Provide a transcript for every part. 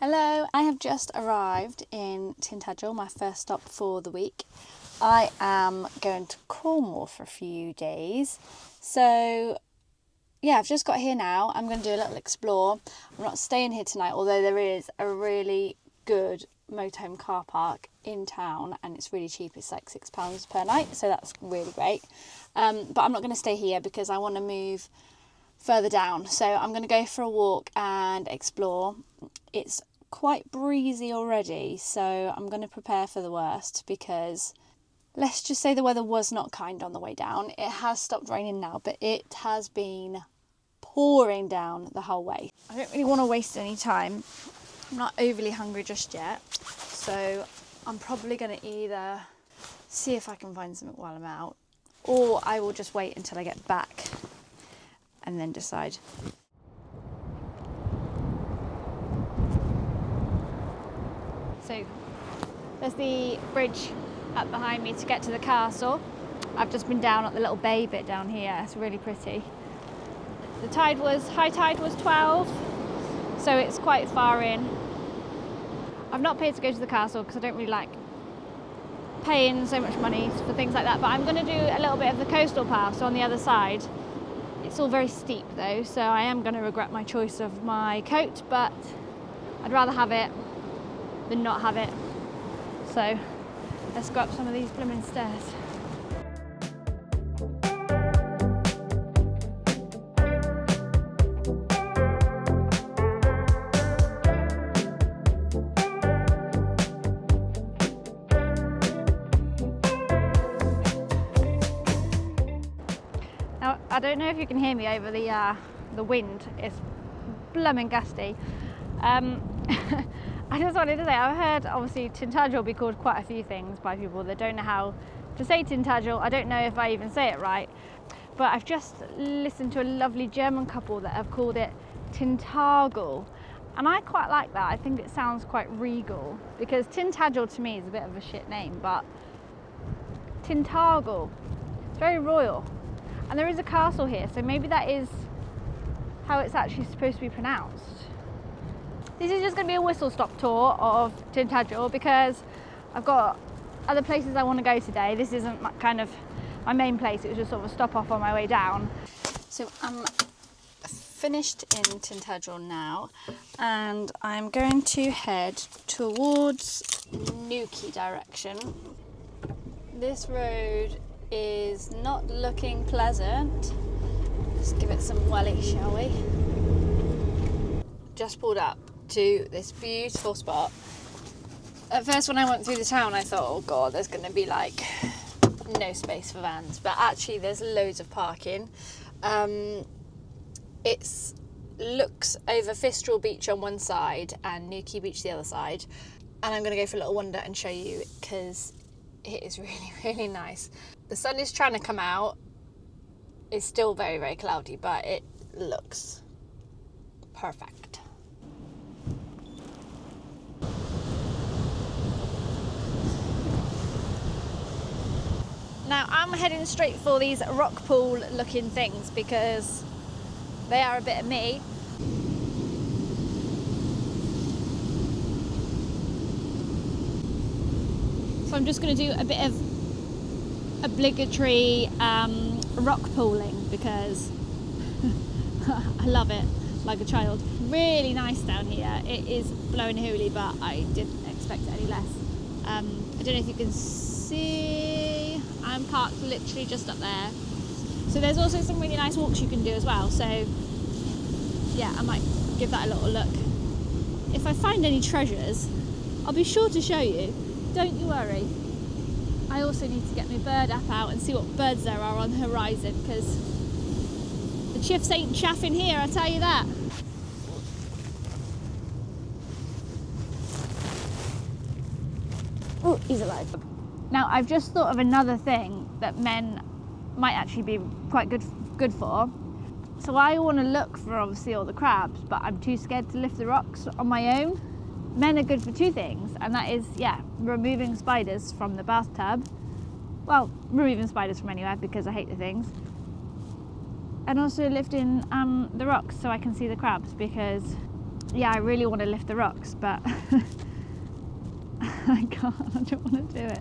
Hello, I have just arrived in Tintagel, my first stop for the week. I am going to Cornwall for a few days. So yeah, I've just got here now. I'm going to do a little explore. I'm not staying here tonight, although there is a really good motorhome car park in town and it's really cheap. It's like £6 per night, so that's really great. But I'm not going to stay here because I want to move further down. So I'm going to go for a walk and explore. It's quite breezy already, so I'm going to prepare for the worst because let's just say the weather was not kind on the way down. It has stopped raining now, but it has been pouring down the whole way. I don't really want to waste any time. I'm not overly hungry just yet, so I'm probably going to either see if I can find something while I'm out, or I will just wait until I get back and then decide. So there's the bridge up behind me to get to the castle. I've just been down at the little bay bit down here. It's really pretty. The high tide was 12, so it's quite far in. I've not paid to go to the castle because I don't really like paying so much money for things like that, but I'm going to do a little bit of the coastal path, so on the other side. It's all very steep though, so I am going to regret my choice of my coat, but I'd rather have it than not have it. So let's go up some of these blooming stairs. Now I don't know if you can hear me over the wind. It's blooming gusty. I just wanted to say, I've heard obviously Tintagel will be called quite a few things by people that don't know how to say Tintagel. I don't know if I even say it right, but I've just listened to a lovely German couple that have called it Tintagel, and I quite like that. I think it sounds quite regal, because Tintagel to me is a bit of a shit name, but Tintagel, it's very royal, and there is a castle here, so maybe that is how it's actually supposed to be pronounced. This is just going to be a whistle-stop tour of Tintagel because I've got other places I want to go today. This isn't my main place, it was just sort of a stop off on my way down. So I'm finished in Tintagel now and I'm going to head towards Newquay direction. This road is not looking pleasant. Let's give it some welly, shall we? Just pulled up to this beautiful spot. At first when I went through the town I thought, oh god, there's going to be like no space for vans, but actually there's loads of parking. It looks over Fistral beach on one side and Newquay beach the other side, and I'm going to go for a little wander and show you because it is really, really nice. The sun is trying to come out. It's still very, very cloudy, but it looks perfect. Now I'm heading straight for these rock pool looking things because they are a bit of me. So I'm just going to do a bit of obligatory rock pooling because I love it like a child. Really nice down here. It is blowing a hoolie, but I didn't expect it any less. I don't know if you can see, I'm parked literally just up there. So there's also some really nice walks you can do as well. So yeah, I might give that a little look. If I find any treasures, I'll be sure to show you. Don't you worry. I also need to get my bird app out and see what birds there are on the horizon because the chiffs ain't chaffing here, I'll tell you that. Oh, he's alive. Now, I've just thought of another thing that men might actually be quite good for. So I want to look for obviously all the crabs, but I'm too scared to lift the rocks on my own. Men are good for two things, and that is, yeah, removing spiders from the bathtub. Well, removing spiders from anywhere because I hate the things. And also lifting the rocks so I can see the crabs because yeah, I really want to lift the rocks, but I can't. I don't want to do it.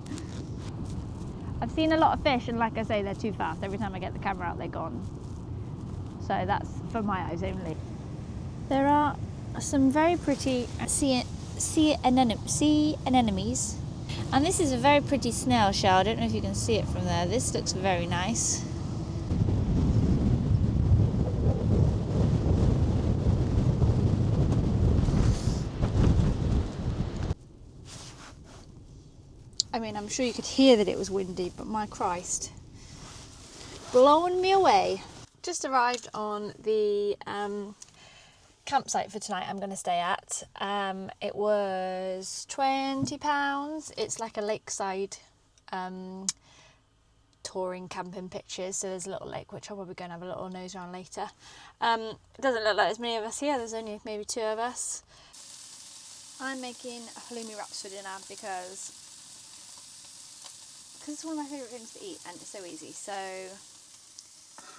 I've seen a lot of fish, and like I say, they're too fast. Every time I get the camera out, they're gone. So that's for my eyes only. There are some very pretty sea anemones, and this is a very pretty snail shell. I don't know if you can see it from there. This looks very nice. I mean, I'm sure you could hear that it was windy, but my Christ, blowing me away. Just arrived on the campsite for tonight I'm going to stay at. It was £20. It's like a lakeside touring camping pictures, so there's a little lake which I'll probably go and have a little nose around later. It doesn't look like there's many of us here. There's only maybe 2 of us. I'm making halloumi wraps for dinner because it's one of my favourite things to eat and it's so easy, so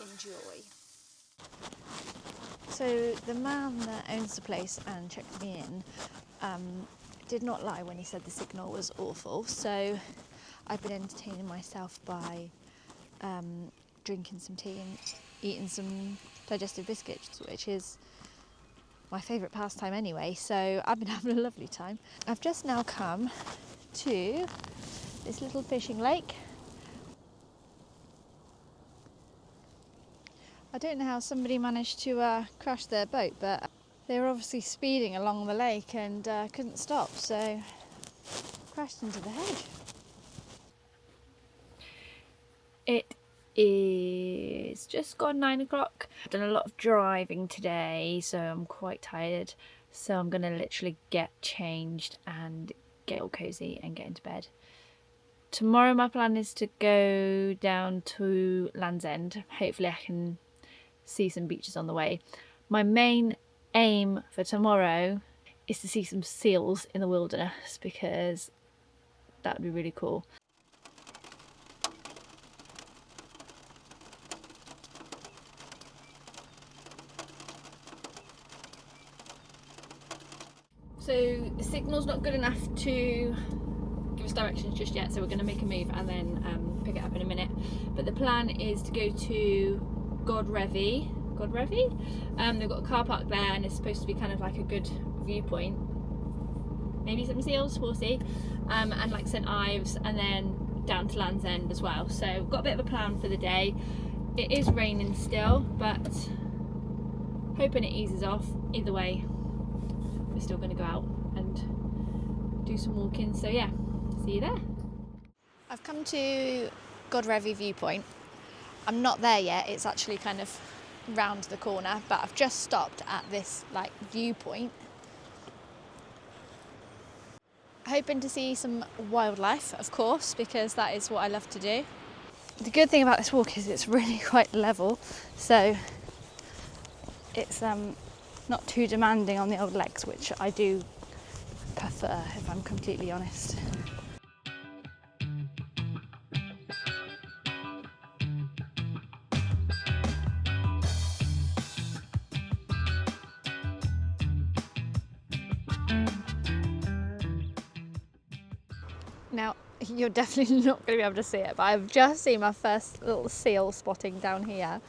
enjoy. So the man that owns the place and checked me in did not lie when he said the signal was awful, so I've been entertaining myself by drinking some tea and eating some digestive biscuits, which is my favourite pastime anyway, so I've been having a lovely time. I've just now come to this little fishing lake. I don't know how somebody managed to crash their boat, but they were obviously speeding along the lake and couldn't stop, so crashed into the hedge. It is just gone 9 o'clock. I've done a lot of driving today, so I'm quite tired. So I'm going to literally get changed and get all cosy and get into bed. Tomorrow my plan is to go down to Land's End. Hopefully I can see some beaches on the way. My main aim for tomorrow is to see some seals in the wilderness, because that would be really cool. So the signal's not good enough to give us directions just yet, so we're going to make a move and then pick it up in a minute. But the plan is to go to Godrevy. They've got a car park there and it's supposed to be kind of like a good viewpoint. Maybe some seals, we'll see. And like St Ives, and then down to Land's End as well. So we've got a bit of a plan for the day. It is raining still, but hoping it eases off. Either way, we're still going to go out and do some walking. So yeah, see you there. I've come to Godrevy viewpoint. I'm not there yet. It's actually kind of round the corner, but I've just stopped at this like viewpoint, hoping to see some wildlife, of course, because that is what I love to do. The good thing about this walk is it's really quite level, so it's not too demanding on the old legs, which I do prefer, if I'm completely honest. Now, you're definitely not going to be able to see it, but I've just seen my first little seal spotting down here.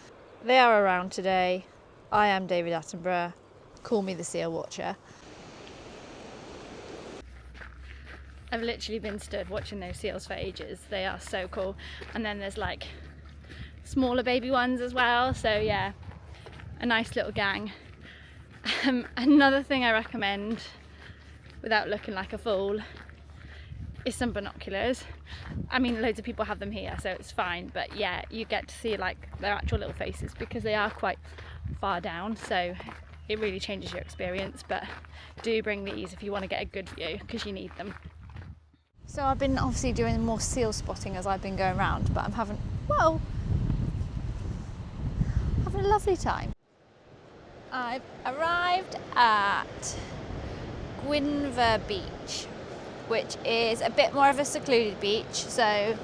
They are around today. I am David Attenborough. Call me the seal watcher. I've literally been stood watching those seals for ages. They are so cool. And then there's like smaller baby ones as well. So yeah, a nice little gang. Another thing I recommend, without looking like a fool, is some binoculars. I mean, loads of people have them here, so it's fine, but yeah, you get to see like their actual little faces because they are quite far down, so it really changes your experience. But do bring these if you want to get a good view, because you need them. So I've been obviously doing more seal spotting as I've been going around, but I'm having a lovely time. I've arrived at Gwynver beach, which is a bit more of a secluded beach, so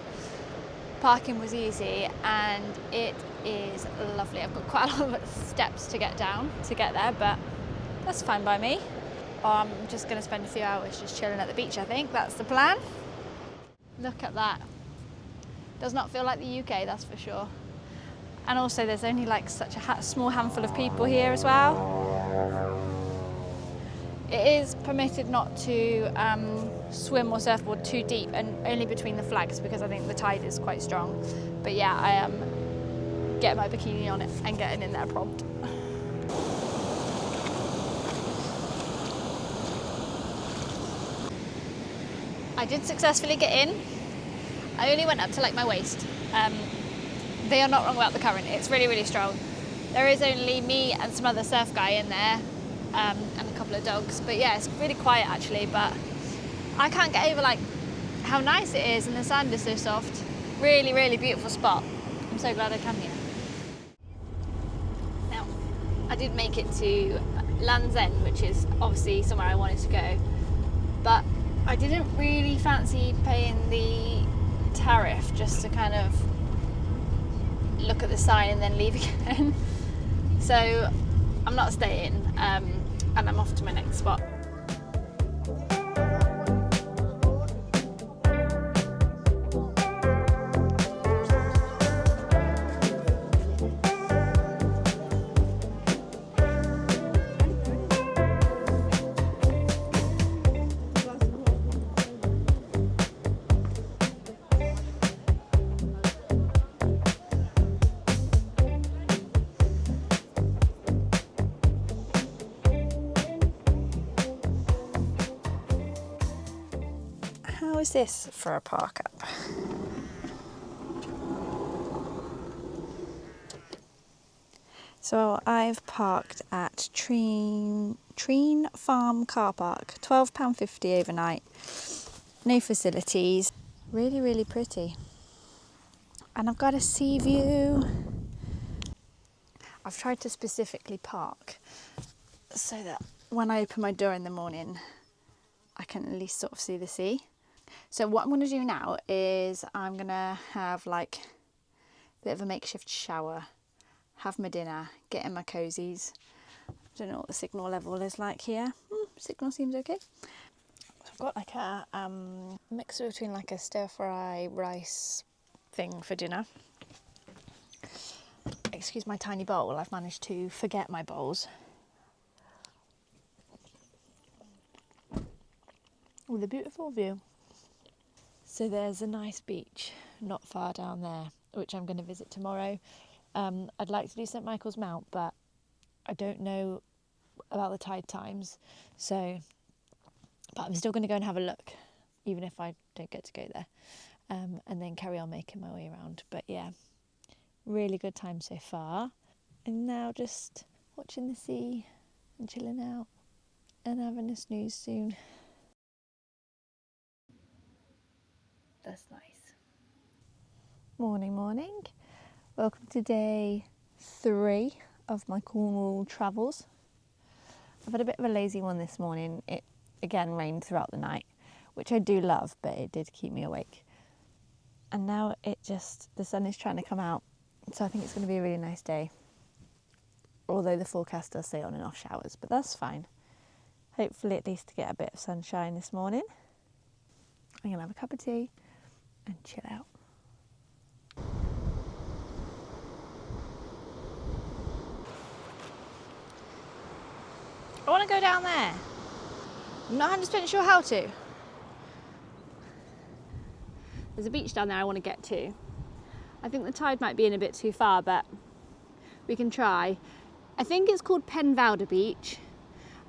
parking was easy and it is lovely. I've got quite a lot of steps to get down to get there, but That's fine by me. Or I'm just going to spend a few hours just chilling at the beach, I think. That's the plan. Look at that. Does not feel like the UK, that's for sure. And also there's only like such a small handful of people here as well. It is permitted not to swim or surfboard too deep, and only between the flags, because I think the tide is quite strong. But yeah, I am getting my bikini on it and getting in there prompt. I did successfully get in. I only went up to like my waist. They are not wrong about the current. It's really, really strong. There is only me and some other surf guy in there, and a couple of dogs. But yeah, it's really quiet actually, but I can't get over like how nice it is, and the sand is so soft. Really, really beautiful spot. I'm so glad I came here. Now, I did make it to Land's End, which is obviously somewhere I wanted to go, but I didn't really fancy paying the tariff just to kind of look at the sign and then leave again. So I'm not staying, and I'm off to my next spot. How is this for a park up? So I've parked at Treen Farm Carpark, £12.50 overnight, no facilities, really, really pretty. And I've got a sea view. I've tried to specifically park so that when I open my door in the morning, I can at least sort of see the sea. So what I'm going to do now is I'm going to have like a bit of a makeshift shower, have my dinner, get in my cozies. I don't know what the signal level is like here. Signal seems okay. So I've got like a mixture between like a stir fry rice thing for dinner. Excuse my tiny bowl, I've managed to forget my bowls. With a beautiful view. So there's a nice beach not far down there, which I'm going to visit tomorrow. I'd like to do St Michael's Mount, but I don't know about the tide times. But I'm still going to go and have a look, even if I don't get to go there, and then carry on making my way around. But yeah, really good time so far. And now just watching the sea and chilling out and having a snooze soon. That's nice. Morning. Welcome to day 3 of my Cornwall travels. I've had a bit of a lazy one this morning. It again rained throughout the night, which I do love, but it did keep me awake. And now the sun is trying to come out, so I think it's going to be a really nice day. Although the forecast does say on and off showers, but that's fine. Hopefully at least to get a bit of sunshine this morning. I'm going to have a cup of tea and chill out. I want to go down there. I'm not 100% sure how to. There's a beach down there I want to get to. I think the tide might be in a bit too far, but we can try. I think it's called Pedn Vouder Beach,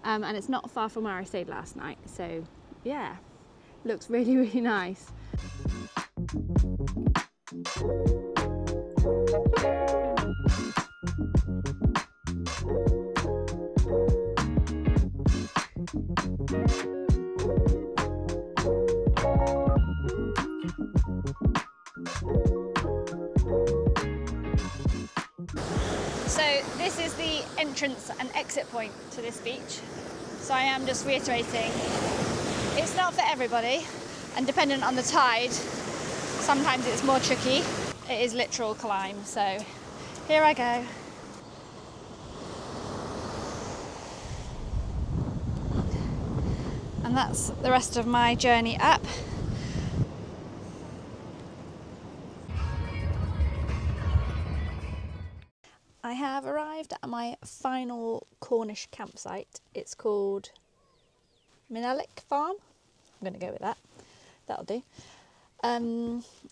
and it's not far from where I stayed last night. So yeah, looks really, really nice. So this is the entrance and exit point to this beach. So I am just reiterating, it's not for everybody, and dependent on the tide, sometimes it's more tricky. It is literal climb, so here I go. And that's the rest of my journey up. I have arrived at my final Cornish campsite. It's called Menallack Farm. I'm going to go with that. That'll do.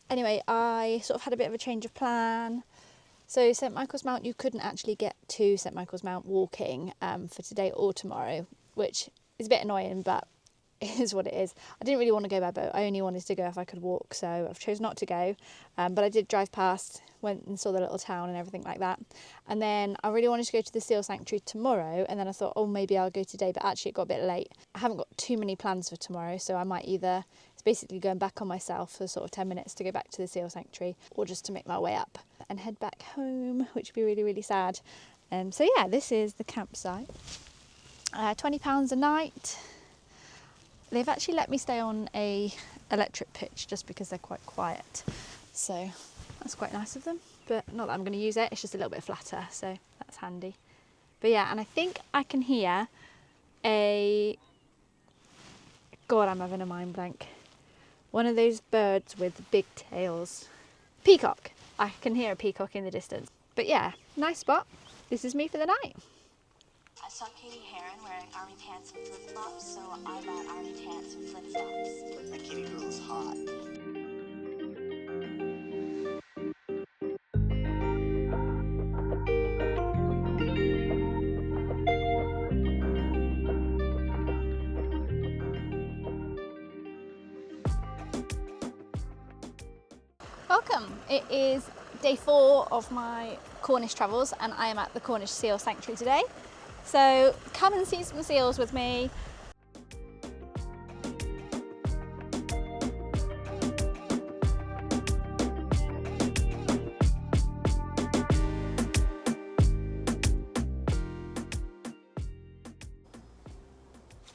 Anyway, I sort of had a bit of a change of plan. So St Michael's Mount, you couldn't actually get to St Michael's Mount walking for today or tomorrow, which is a bit annoying, but it is what it is. I didn't really want to go by boat. I only wanted to go if I could walk, so I've chosen not to go. But I did drive past, went and saw the little town and everything like that. And then I really wanted to go to the Seal Sanctuary tomorrow, and then I thought, oh, maybe I'll go today, but actually it got a bit late. I haven't got too many plans for tomorrow, so I might either, it's basically going back on myself for sort of 10 minutes to go back to the Seal Sanctuary, or just to make my way up and head back home, which would be really, really sad. So yeah, this is the campsite. £20 a night. They've actually let me stay on a electric pitch just because they're quite quiet. So that's quite nice of them, but not that I'm going to use it. It's just a little bit flatter, so that's handy. But yeah, and I think I can hear God, I'm having a mind blank. One of those birds with big tails. Peacock. I can hear a peacock in the distance. But yeah, nice spot. This is me for the night. I saw Katie Heron wearing army pants and flip-flops, so I bought army pants and flip-flops. That Katie girl is hot. Welcome. It is day 4 of my Cornish travels, and I am at the Cornish Seal Sanctuary today. So come and see some seals with me.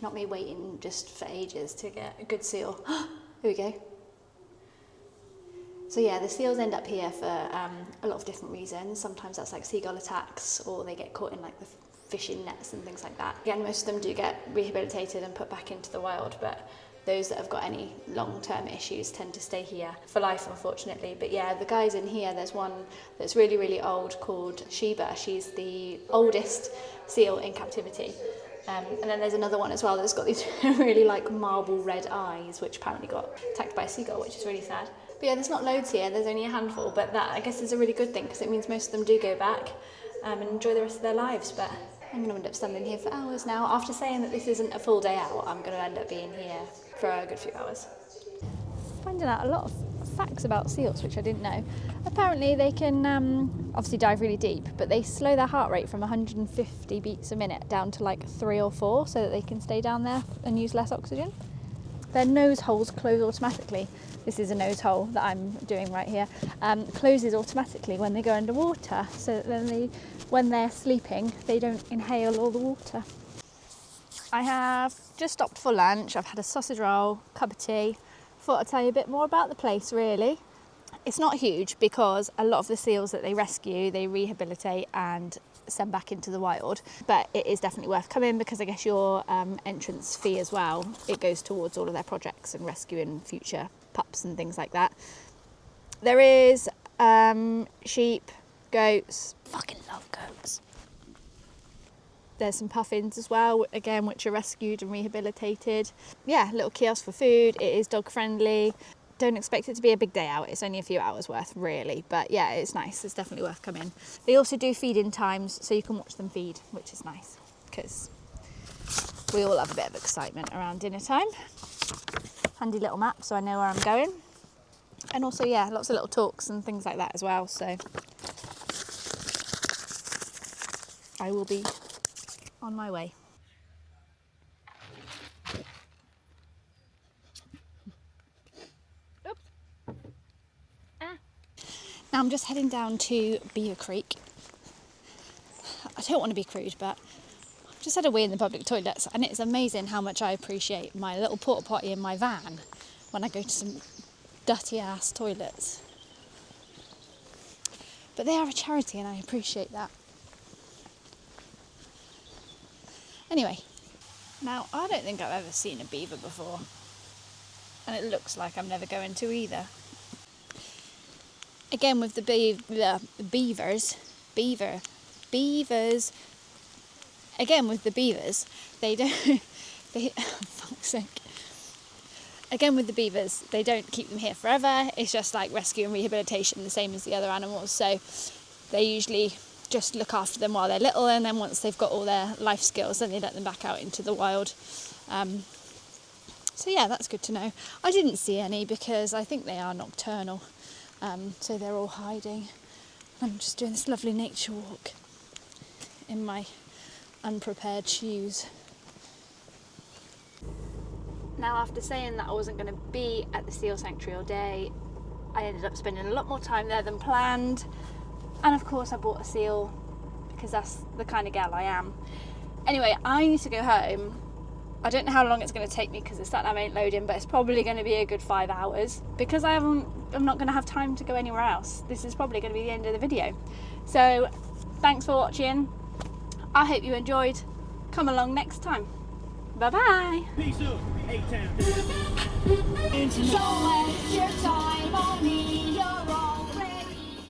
Not me waiting just for ages to get a good seal. Here we go. So yeah, the seals end up here for a lot of different reasons. Sometimes that's like seagull attacks, or they get caught in like the fishing nets and things like that. Again, most of them do get rehabilitated and put back into the wild, but those that have got any long-term issues tend to stay here for life, unfortunately. But yeah, the guys in here, there's one that's really, really old called Sheba. She's the oldest seal in captivity. And then there's another one as well that's got these really like marble red eyes, which apparently got attacked by a seagull, which is really sad. But yeah, there's not loads here, there's only a handful, but that I guess is a really good thing because it means most of them do go back and enjoy the rest of their lives. But I'm going to end up standing here for hours now. After saying that this isn't a full day out, I'm going to end up being here for a good few hours. Finding out a lot of facts about seals, which I didn't know. Apparently they can obviously dive really deep, but they slow their heart rate from 150 beats a minute down to like 3 or 4 so that they can stay down there and use less oxygen. Their nose holes close automatically. This is a nose hole that I'm doing right here. Closes automatically when they go underwater, so that then when they're sleeping, they don't inhale all the water. I have just stopped for lunch. I've had a sausage roll, cup of tea. Thought I'd tell you a bit more about the place, really. It's not huge because a lot of the seals that they rescue, they rehabilitate and send back into the wild, but it is definitely worth coming because I guess your entrance fee as well, it goes towards all of their projects and rescuing future pups and things like that. There is sheep, goats, fucking love goats. There's some puffins as well, again, which are rescued and rehabilitated. Yeah, little kiosk for food. It is dog friendly. Don't expect it to be a big day out. It's only a few hours worth, really. But yeah, it's nice. It's definitely worth coming. They also do feed-in times, so you can watch them feed, which is nice because we all have a bit of excitement around dinner time. Handy little map, so I know where I'm going. And also, yeah, lots of little talks and things like that as well. So I will be on my way. Oops. Now I'm just heading down to Beaver Creek. I don't want to be crude, but I've just had a wee in the public toilets, and it's amazing how much I appreciate my little porta potty in my van when I go to some dirty ass toilets. But they are a charity and I appreciate that. Anyway, Now, I don't think I've ever seen a beaver before, and it looks like I'm never going to either. Again, with the beavers, again with the beavers, they don't, fuck's sake. Again with the beavers, they don't keep them here forever, it's just like rescue and rehabilitation, the same as the other animals, so they usually just look after them while they're little, and then once they've got all their life skills, then they let them back out into the wild. So yeah, that's good to know. I didn't see any because I think they are nocturnal, so they're all hiding. I'm just doing this lovely nature walk in my unprepared shoes. Now, after saying that I wasn't going to be at the Seal Sanctuary all day, I ended up spending a lot more time there than planned. And of course I bought a seal because that's the kind of gal I am. Anyway, I need to go home. I don't know how long it's going to take me because the sat-nav ain't loading, but it's probably going to be a good 5 hours because I'm not going to have time to go anywhere else. This is probably going to be the end of the video. So thanks for watching. I hope you enjoyed. Come along next time. Bye bye. Peace out, A-Town. So waste your time on me,